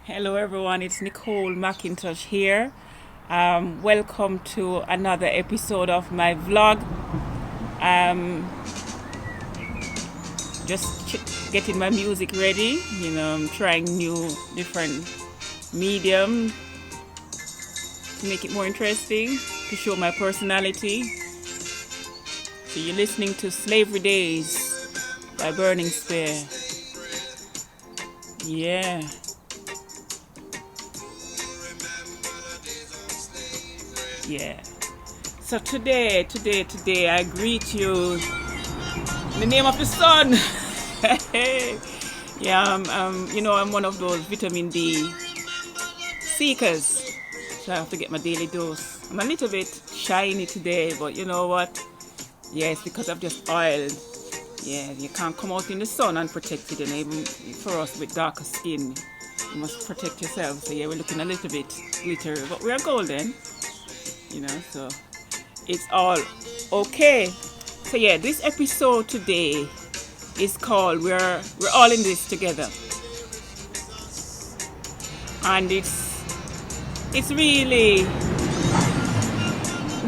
Hello everyone, it's Nicole McIntosh here. Welcome to another episode of my vlog. Um, getting my music ready. I'm trying new, different medium to make it more interesting, to show my personality. So you're listening to Slavery Days by Burning Spear. Yeah. Yeah. So today, I greet you in the name of the sun. Yeah, I'm one of those vitamin D seekers. So I have to get my daily dose. I'm a little bit shiny today, but you know what? Yeah, it's because I've just oiled. Yeah, you can't come out in the sun unprotected, and even for us with darker skin, you must protect yourself. So yeah, we're looking a little bit glittery, but we are golden. So it's all okay. So yeah, this episode today is called We're All in This Together. And it's really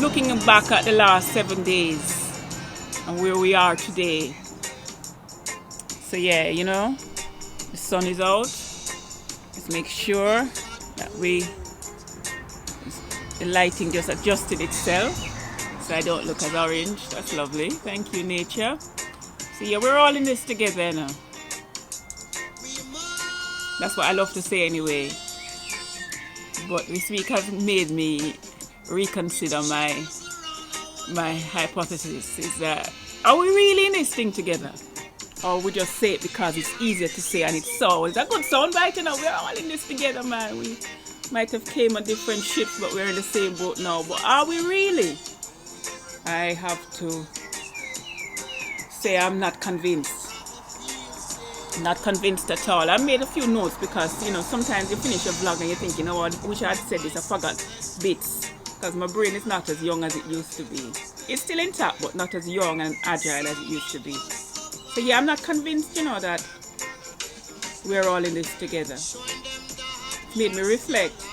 looking back at the last 7 days and where we are today. So yeah, the sun is out. Let's make sure that the lighting just adjusted itself so I don't look as orange. That's lovely. Thank you, nature. So yeah, we're all in this together now. That's what I love to say anyway. But this week has made me reconsider my hypothesis. Is that, are we really in this thing together? Or we just say it because it's easier to say and it's a good sound bite, we're all in this together, man. We might have came on different ships, but we're in the same boat now. But are we really? I have to say I'm not convinced. Not convinced at all. I made a few notes because, sometimes you finish a vlog and you think, what, I wish I had said this, I forgot bits. Because my brain is not as young as it used to be. It's still intact, but not as young and agile as it used to be. So yeah, I'm not convinced, that we're all in this together. Made me reflect.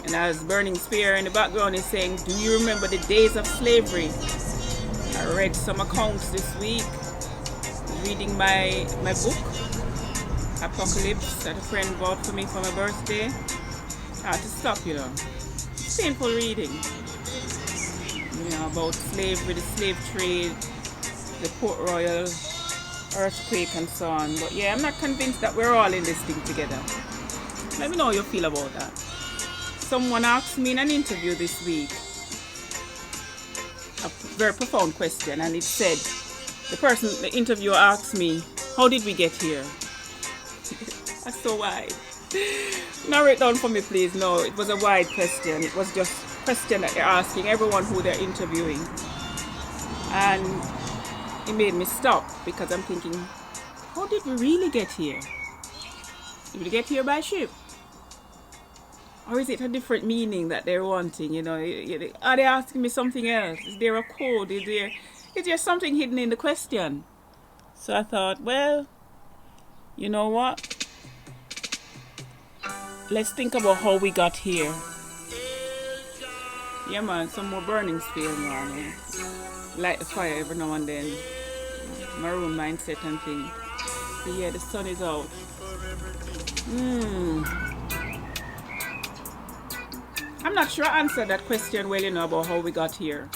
And as Burning Spear in the background is saying, do you remember the days of slavery? I read some accounts this week, reading my book, Apocalypse, that a friend bought for me for my birthday. I had to stop, painful reading. About slavery, the slave trade, the Port Royal earthquake and so on. But yeah, I'm not convinced that we're all in this thing together. Let me know how you feel about that. Someone asked me in an interview this week a very profound question, and it said, the interviewer asked me, how did we get here? That's so wide. Narrow it down for me, please. No, it was a wide question. It was just a question that they're asking everyone who they're interviewing. And it made me stop because I'm thinking, how did we really get here? Did we get here by ship? Or is it a different meaning that they're wanting? Are they asking me something else? Is there a code? Is there something hidden in the question? So I thought, well, you know what? Let's think about how we got here. Yeah, man, some more Burning Spear, man. Light the fire every now and then. Maroon mindset and thing. So yeah, the sun is out. I'm not sure I answered that question well, about how we got here.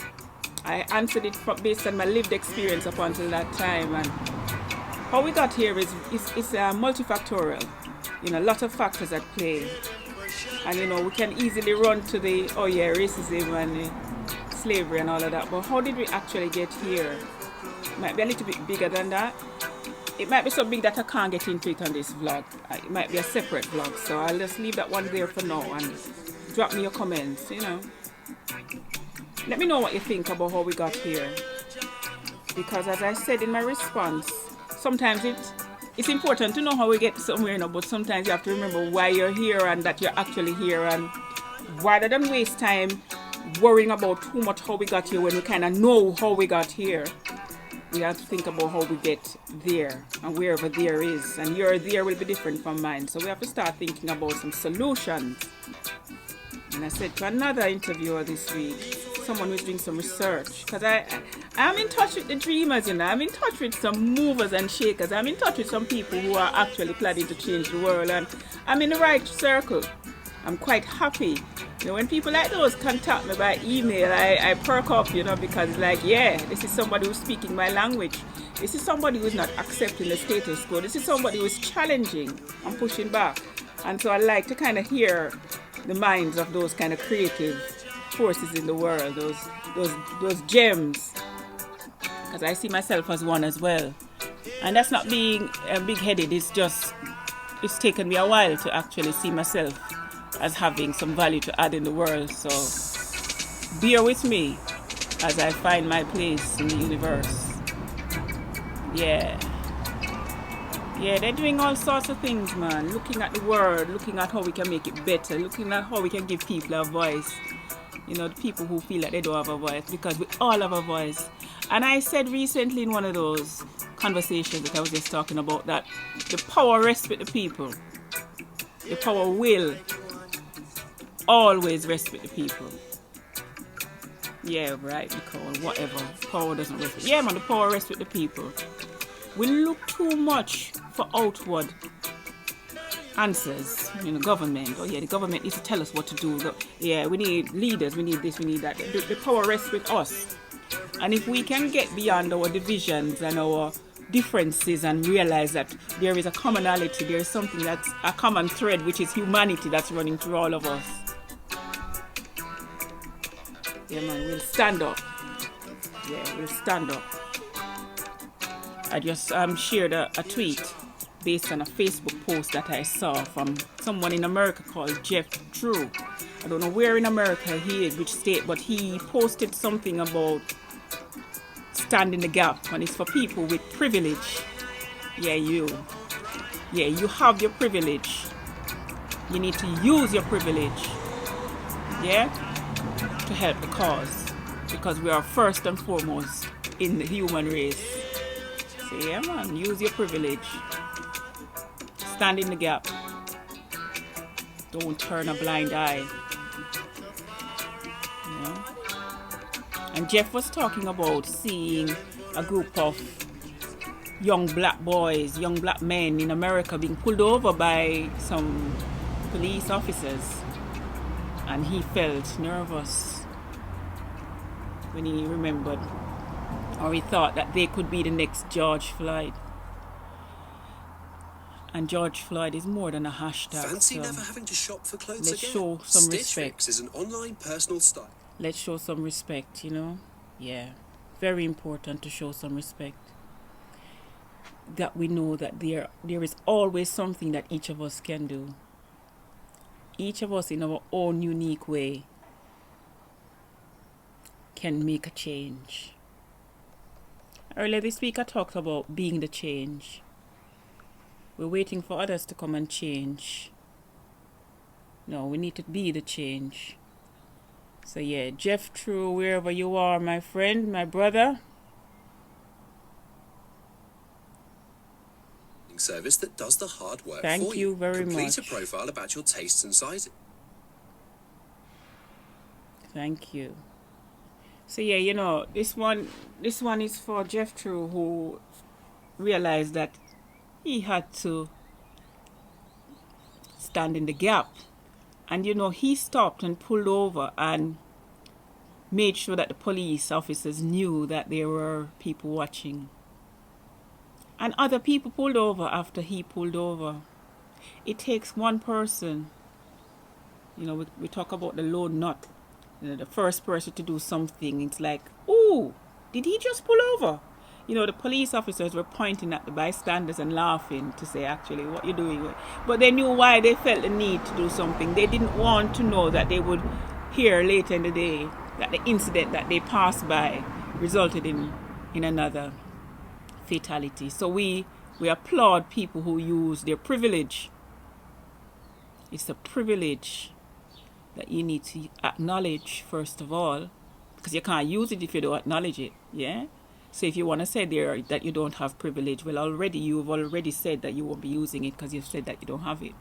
I answered it based on my lived experience up until that time, and how we got here is multifactorial. A lot of factors at play, and we can easily run to the racism and slavery and all of that. But how did we actually get here? It might be a little bit bigger than that. It might be so big that I can't get into it on this vlog. It might be a separate vlog, so I'll just leave that one there for now and drop me your comments. Let me know what you think about how we got here, because as I said in my response, sometimes it's important to know how we get somewhere, but sometimes you have to remember why you're here and that you're actually here, and rather than waste time worrying about too much how we got here when we kind of know how we got here, we have to think about how we get there and wherever there is. And your there will be different from mine. So we have to start thinking about some solutions. And I said to another interviewer this week, someone who's doing some research, because I'm in touch with the dreamers, you know. I'm in touch with some movers and shakers. I'm in touch with some people who are actually planning to change the world, and I'm in the right circle. I'm quite happy. You know, when people like those contact me by email, I perk up, you know, because it's like, yeah, this is somebody who's speaking my language. This is somebody who's not accepting the status quo. This is somebody who's challenging and pushing back. And so I like to kind of hear the minds of those kind of creative forces in the world, those gems, because I see myself as one as well. And that's not being big-headed. It's taken me a while to actually see myself as having some value to add in the world. So bear with me as I find my place in the universe. Yeah, they're doing all sorts of things, man. Looking at the world, looking at how we can make it better, looking at how we can give people a voice. You know, the people who feel like they don't have a voice, because we all have a voice. And I said recently in one of those conversations that I was just talking about, that the power rests with the people. The power will always rest with the people. Yeah, right, because whatever. Power doesn't rest with... Yeah, man, the power rests with the people. We look too much for outward answers. You know, government. Oh yeah, the government needs to tell us what to do. Yeah, we need leaders, we need this, we need that. The power rests with us. And if we can get beyond our divisions and our differences and realize that there is a commonality, there is something that's a common thread, which is humanity, that's running through all of us. Yeah, man, we'll stand up. Yeah, we'll stand up. I just shared a tweet based on a Facebook post that I saw from someone in America called Jeff True. I don't know where in America he is, which state, but he posted something about standing the gap, and it's for people with privilege. Yeah, you have your privilege. You need to use your privilege, yeah, to help the cause, because we are first and foremost in the human race. So yeah, man, use your privilege. Stand in the gap. Don't turn a blind eye. You know? And Jeff was talking about seeing a group of young black boys, young black men in America being pulled over by some police officers. And he felt nervous when he remembered, or he thought that they could be the next George Floyd. And George Floyd is more than a hashtag. Fancy never having to shop for clothes let's again? show some Stitch respect. Fix is an online personal style. Let's show some respect, you know? Yeah. Very important to show some respect. That we know that there is always something that each of us can do. Each of us in our own unique way can make a change. Earlier this week I talked about being the change. We're waiting for others to come and change. No, we need to be the change. So yeah, Jeff True, wherever you are, my friend, my brother. Service that does the hard work Thank for you very Complete much. a profile about your tastes and sizes. Thank you. So yeah, you know, this one is for Jeff True, who realized that he had to stand in the gap. And you know, he stopped and pulled over and made sure that the police officers knew that there were people watching. And other people pulled over after he pulled over. It takes one person. You know, we talk about the lone nut. You know, the first person to do something, it's like, ooh, did he just pull over? You know, the police officers were pointing at the bystanders and laughing to say, actually, what you're doing. But they knew why they felt the need to do something. They didn't want to know that they would hear later in the day that the incident that they passed by resulted in another fatality. So we applaud people who use their privilege. It's a privilege that you need to acknowledge first of all, because you can't use it if you don't acknowledge it. Yeah, So if you want to say there that you don't have privilege, well, you've already said that you won't be using it because you've said that you don't have it.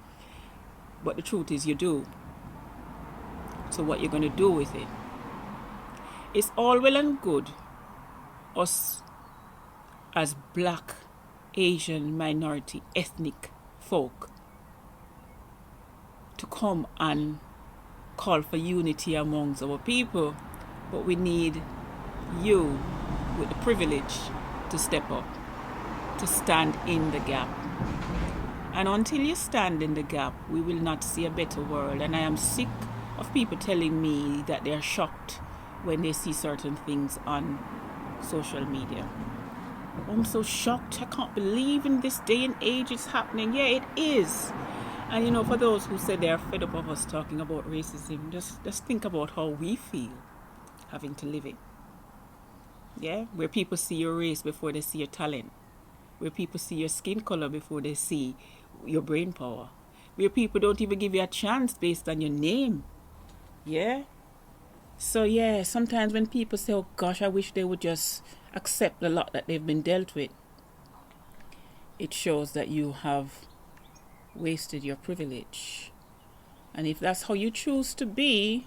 But the truth is you do. So what you're going to do with it? It's all well and good us as black, Asian, minority, ethnic folk to come and call for unity amongst our people, but we need you with the privilege to step up, to stand in the gap. And until you stand in the gap, we will not see a better world. And I am sick of people telling me that they're shocked when they see certain things on social media. I'm so shocked. I can't believe in this day and age it's happening. Yeah, it is. And you know, for those who say they're fed up of us talking about racism, just think about how we feel having to live it. Yeah, where people see your race before they see your talent. Where people see your skin color before they see your brain power. Where people don't even give you a chance based on your name. Yeah. So yeah, sometimes when people say, oh gosh, I wish they would just accept the lot that they've been dealt with, it shows that you have wasted your privilege. And if that's how you choose to be,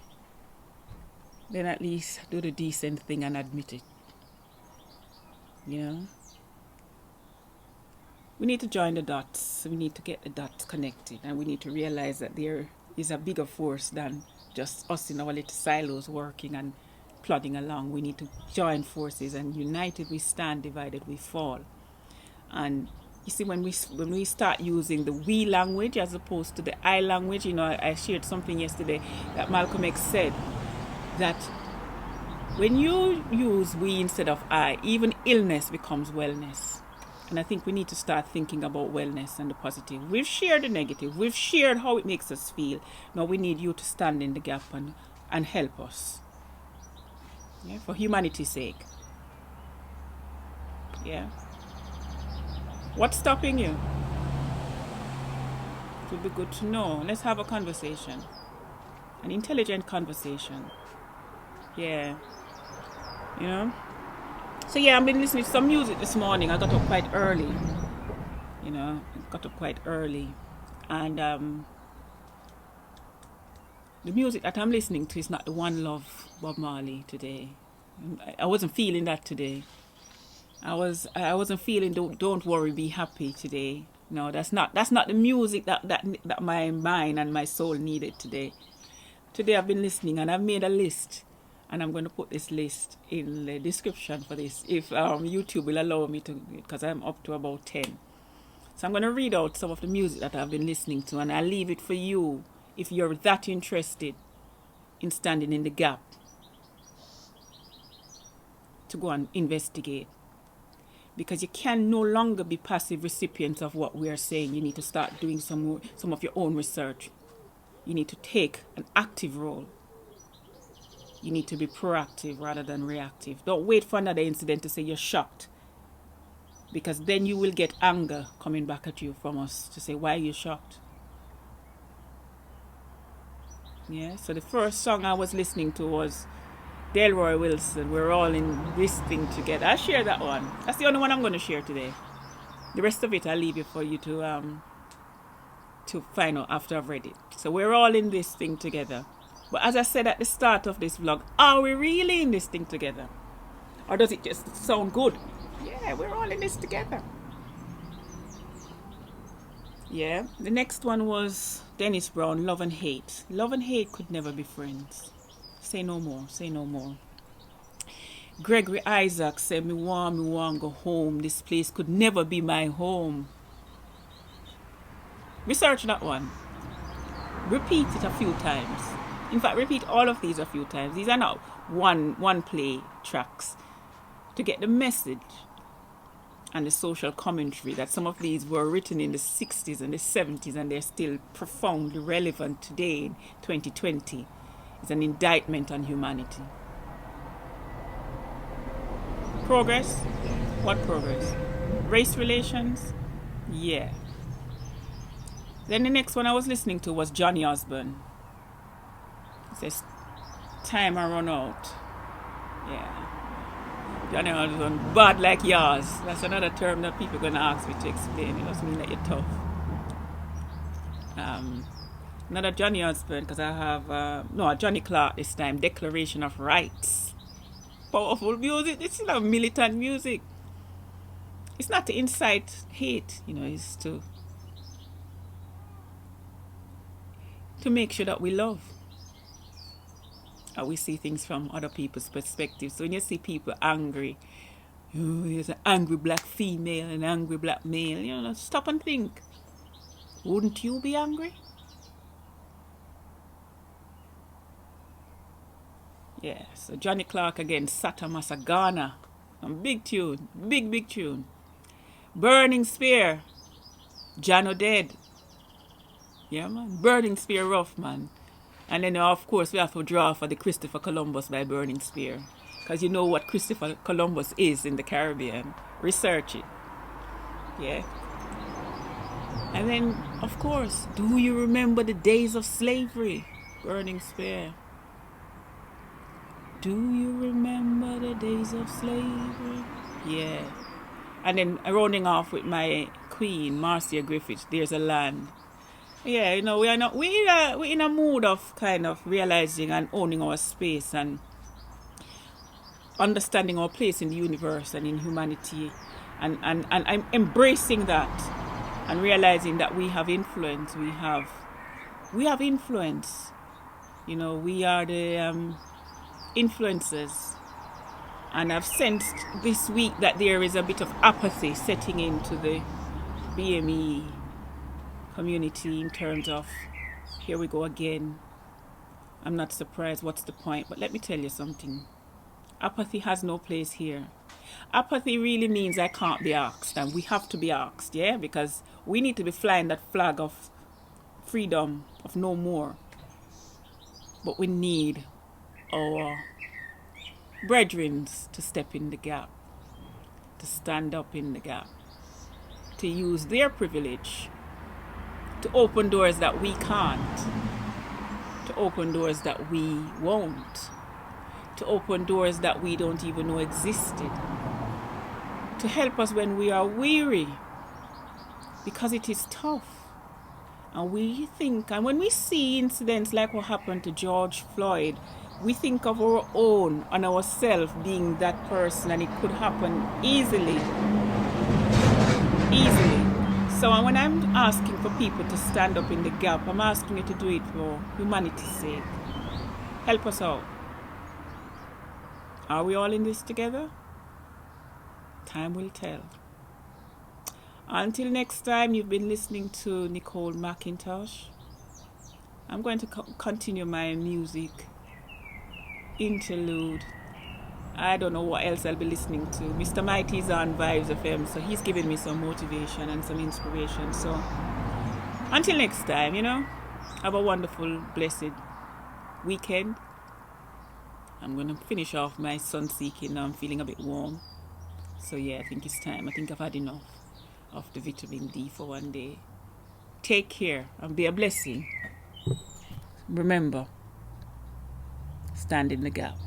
then at least do the decent thing and admit it. You know? We need to join the dots. We need to get the dots connected. And we need to realize that there is a bigger force than just us in our little silos working and plodding along. We need to join forces, and united we stand, divided we fall. And you see, when we start using the we language as opposed to the I language, you know, I shared something yesterday that Malcolm X said, that when you use we instead of I, even illness becomes wellness. And I think we need to start thinking about wellness and the positive. We've shared the negative. We've shared how it makes us feel. Now we need you to stand in the gap and help us. Yeah, for humanity's sake. Yeah. What's stopping you? It would be good to know. Let's have a conversation. An intelligent conversation. Yeah. You know? So yeah, I've been listening to some music this morning. I got up quite early. You know, And the music that I'm listening to is not the One Love Bob Marley today. I wasn't feeling that today. I wasn't feeling don't worry, be happy today. No, that's not the music that my mind and my soul needed today. Today I've been listening and I've made a list. And I'm going to put this list in the description for this, if YouTube will allow me to, because I'm up to about 10. So I'm going to read out some of the music that I've been listening to, and I'll leave it for you if you're that interested in standing in the gap to go and investigate. Because you can no longer be passive recipients of what we are saying. You need to start doing some of your own research. You need to take an active role. You need to be proactive rather than reactive. Don't wait for another incident to say you're shocked. Because then you will get anger coming back at you from us to say, why are you shocked? Yeah, so the first song I was listening to was Delroy Wilson, We're All in This Thing Together. I'll share that one. That's the only one I'm going to share today. The rest of it I'll leave it for you to find out after I've read it. So we're all in this thing together. But as I said at the start of this vlog, are we really in this thing together? Or does it just sound good? Yeah, we're all in this together. Yeah, the next one was Dennis Brown, Love and Hate. Love and hate could never be friends. Say no more, say no more. Gregory Isaacs said, me want go home. This place could never be my home. Research that one. Repeat it a few times. In fact, repeat all of these a few times. These are not one play tracks. To get the message and the social commentary that some of these were written in the 60s and the 70s and they're still profoundly relevant today in 2020 is an indictment on humanity. Progress? What progress? Race relations? Yeah. Then the next one I was listening to was Johnny Osbourne. It says, time I run out. Yeah. Johnny Osbourne, bad like yours. That's another term that people are going to ask me to explain. It doesn't mean that you're tough. Another Johnny Osbourne, because I have, a Johnny Clarke this time, Declaration of Rights. Powerful music. This is not militant music. It's not to incite hate, it's to make sure that we love. And we see things from other people's perspective. So when you see people angry, there's an angry black female and an angry black male, stop and think. Wouldn't you be angry? Yeah, so Johnny Clarke again, Satta Massagana. A big tune, big tune. Burning Spear, Jano Dead. Yeah, man. Burning Spear rough, man. And then, of course, we have to draw for the Christopher Columbus by Burning Spear. Because you know what Christopher Columbus is in the Caribbean. Research it. Yeah. And then, of course, do you remember the days of slavery? Burning Spear. Do you remember the days of slavery? Yeah. And then rounding off with my queen, Marcia Griffiths, There's a Land. Yeah, we're in a mood of kind of realizing and owning our space and understanding our place in the universe and in humanity, and I'm embracing that and realizing that we have influence. We have influence. We are the influencers. And I've sensed this week that there is a bit of apathy setting into the BME community in terms of, here we go again. I'm not surprised, what's the point? But let me tell you something. Apathy has no place here. Apathy really means I can't be asked, and we have to be asked, yeah? Because we need to be flying that flag of freedom, of no more. But we need our brethren to step in the gap, to stand up in the gap, to use their privilege to open doors that we can't, to open doors that we won't, to open doors that we don't even know existed, to help us when we are weary, because it is tough. And we think, and when we see incidents like what happened to George Floyd, we think of our own and ourselves being that person, and it could happen easily. So when I'm asking for people to stand up in the gap, I'm asking you to do it for humanity's sake. Help us out. Are we all in this together? Time will tell. Until next time, you've been listening to Nicole McIntosh. I'm going to continue my music interlude. I don't know what else I'll be listening to. Mr. Mighty's on Vibes FM, so he's giving me some motivation and some inspiration. So until next time, have a wonderful, blessed weekend. I'm going to finish off my sun seeking. Now I'm feeling a bit warm. So yeah, I think it's time. I think I've had enough of the vitamin D for one day. Take care and be a blessing. Remember, stand in the gap.